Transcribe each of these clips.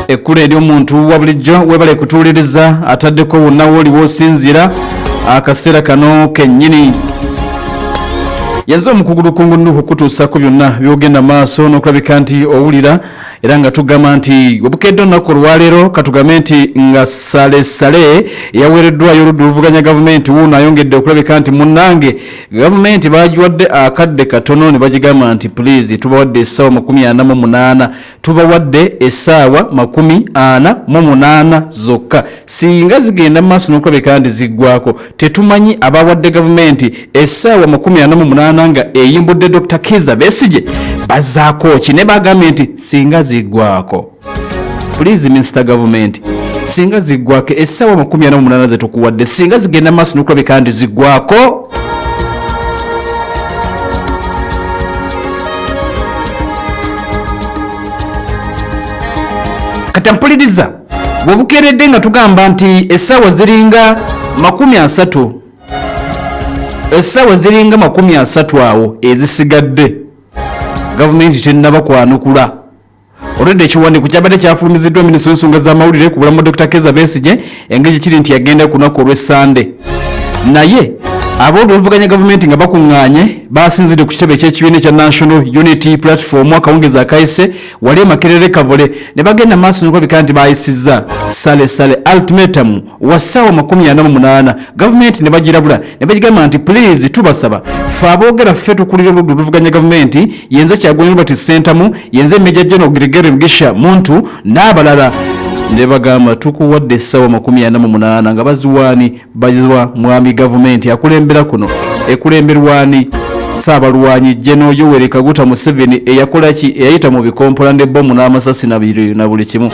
ekkulu ery'omuntu wa bulijjo webale kutuuliriza ataddeko wonna woli w'osinzira akaseera kano kennyini yenza omukugulukungu Nuhu kutuusako byonna byogenda maaso n'okulabika nti owulira era nga tugamba nti obukedde olunaku olwaleero katugambe nti nga salesale yaweereddwayo oludda oluvuganya gavumenti wuuno ayongedde okulabika nti munnange gavumenti bagiwadde akadde katono ne bagigamba nti please tubawadde essaawa 48 tubawadde essaawa 48 zokka singa zigenda maaso n'okulabika nti ziggwako tetumanyi abawadde gavumenti essaawa 48 nga eyimbudde Dr. Kizza Besigye bazaako ki ne bagambye nti singa ziggwako please Mr. Government singa ziggwako essaawa 48 zetukuwadde singa zigenda maaso n'okulabika nti ziggwako kati mpuliriza bwebukeeredde nga tugamba nti essaawa ziringa 30 essaawa ziringa 30 awo ezisigadde gavumenti tennaba kwanukula olwedde ekiwandiiko kyabadde kyafulumiziddwa minisitule w'ensonga z'amawulire ku bulamu Dr. Kizza Besigye engeri kiri nti yagenda ku lunaku olw'Essande naye abooludda oluvuganya gavumenti nga bakuŋŋaanye basinzidde ku kitebe ky'ekibiina ekya National Unity Platform akawungezi akayise wali Makerere Kavule ne bagenda maaso n'okulabika nti baayisizza salesale ultimatum wa ssaawa 48 gavumenti ne bagirabula ne bagigamba nti please tubasaba ffe aboogera ffe tukulira oludda oluvuganya gavumenti yenze Kyagulanyi Robert Ssentamu yenze Major General Gregory Mugisha Muntu n'abalala ne bagamba tukuwadde essaawa 48 nga baziwaani baziwa mwami gavumenti akulembera kuno ekulemberwani Ssaabalwanyi General Yoweri Kaguta Museveni eyakola ki eyayita mu bikompola n'ebbomu n'amasasi na buli kimu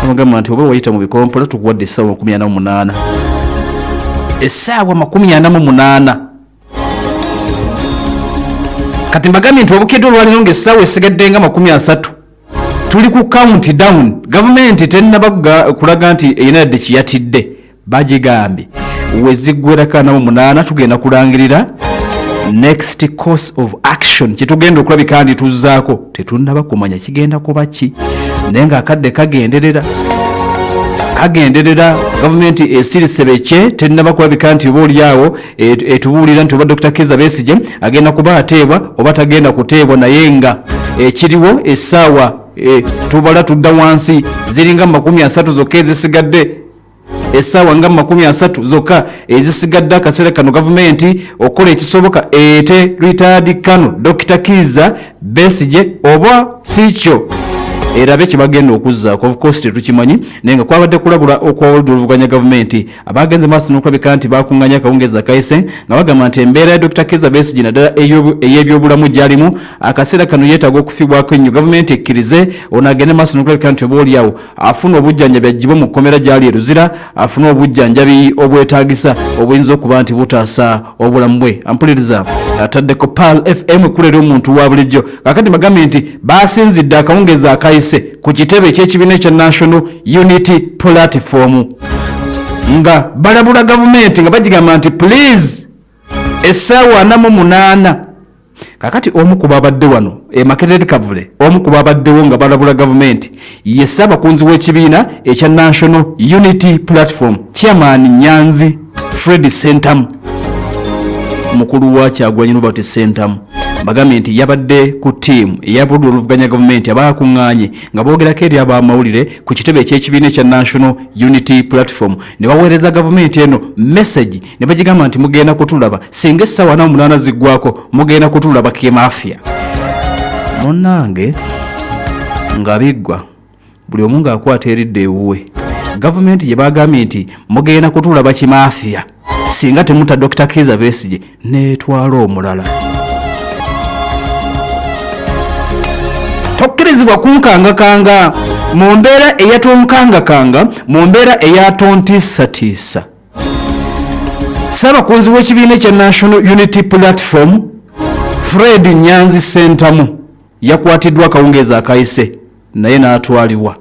bagamba nti oba wayita mu bikompola tukuwadde essaawa 48 essaawa 48 kati mbagambye nti obukedde olwaliro ng'essaawa esigadde nga 30 tuli ku countdown gavumenti tennaba kulaga nti eyina yadde kiyatidde bagigambye weziggwerako 48 tugenda kulangirira next course of action kitugenda okulabika nti tuzzaako tetunnaba kumanya kigenda kuba ki naye nga akadde kagenderera gavumenti esirise beke tennaba kulabika nti oba oliawo etubuulira nti oba Dr. Kizza Besigye agenda kuba ateebwa oba tagenda kuteebwa naye nga ekiriwo essaawa tubala tudda wansi ziringa 30 zokka ezisigadde essaawa nga 30 zokka ezisigadde akaseera kano gavumenti okola ekisoboka ete retired Colonel Dr. Kizza Besigye oba sikyo erabe kibagenda okuzzaako of course tetukimanyi naye nga kwabadde kulabula okwawuludde oluvuganya gavumenti abagenze maaso n'okulabika nti bakuŋŋanya akawungezi akayise nga bagamba nti embeera ya Dr. Kizza Besigye naddala ey'ebyobulamu gyalimu akaseera kano yeetaaga okufibwako ennyo gavumenti ekkirize ono agende maaso n'okulabika nti oba oliawo afuna obujjanjabi aggyibwe mu kkomera gyali eruzira afuna obujjanjabi obwetaagisa obuyinza okuba nti butaasa obulamu bwe ampuliriza ataddeko PAL FM ekulera omuntu wa bulijjo kakati bagambye nti basinzidde akawungezi akayise ku kitebe ky'ekibiina ekya National Unity Platform nga balabula gavumenti nga bagigamba nti please essaawa 48 kakati omu ku babadde wano Makerere Kavule omu ku babaddewo nga balabula gavumenti ye ssaabakunzi w'ekibiina ekya National Unity Platform Chairman Nyanzi Fred Ssentamu mukulu wa Kyagulanyi Robert Ssentamu bagambye nti yabadde ku ttiimu eyabudde oluvuganya gavumenti abakuŋŋaanye nga boogerako eri ab'amawulire ku kitebe eky'ekibiina ekya National Unity Platform ne baweereza gavumenti eno message ne bagigamba nti mugenda kutulaba singa essaawa 48 ziggwako mugenda kutulaba kemafya munnange nga biggwa buli omu ng'akwata eridde ewuwe gavumenti gye bagambye nti mugenda kutulaba kimafya singa temuta Dr. Kizza Besigye neetwala omulala tokkirizibwa kunkangakanga mu mbeera eyatonkangakanga mu mbeera eyatontiisatiisa ssaabakunzi w'ekibiina ekya National Unity Platform Fred Nyanzi Ssentamu yakwatiddwa akawungezi akayise naye n'atwalibwa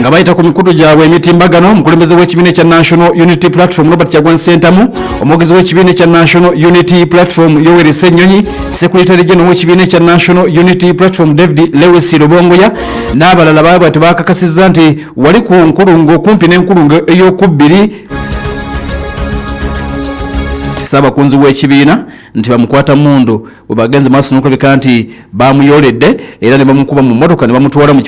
nga bayita ku mikutu gyabwe emitimbagano. Omukulembeze w'ekibiina ekya National Unity Platform Robert Kyagulanyi Ssentamu, omwogezi w'ekibiina ekya National Unity Platform Yoweri Ssenyonyi, Secretary General w'ekibiina ekya National Unity Platform David Lewis Lubongoya n'abalala baabwe bakakasizza nti wali ku nkulungo kumpi n'enkulungo ey'okubbiri Ssaabakunzi w'ekibiina nti bamukwata mundu bwe bagenze maaso n'okulabika nti baamuyoledde era ne bamukuba mu mmotoka ne bamutwala mu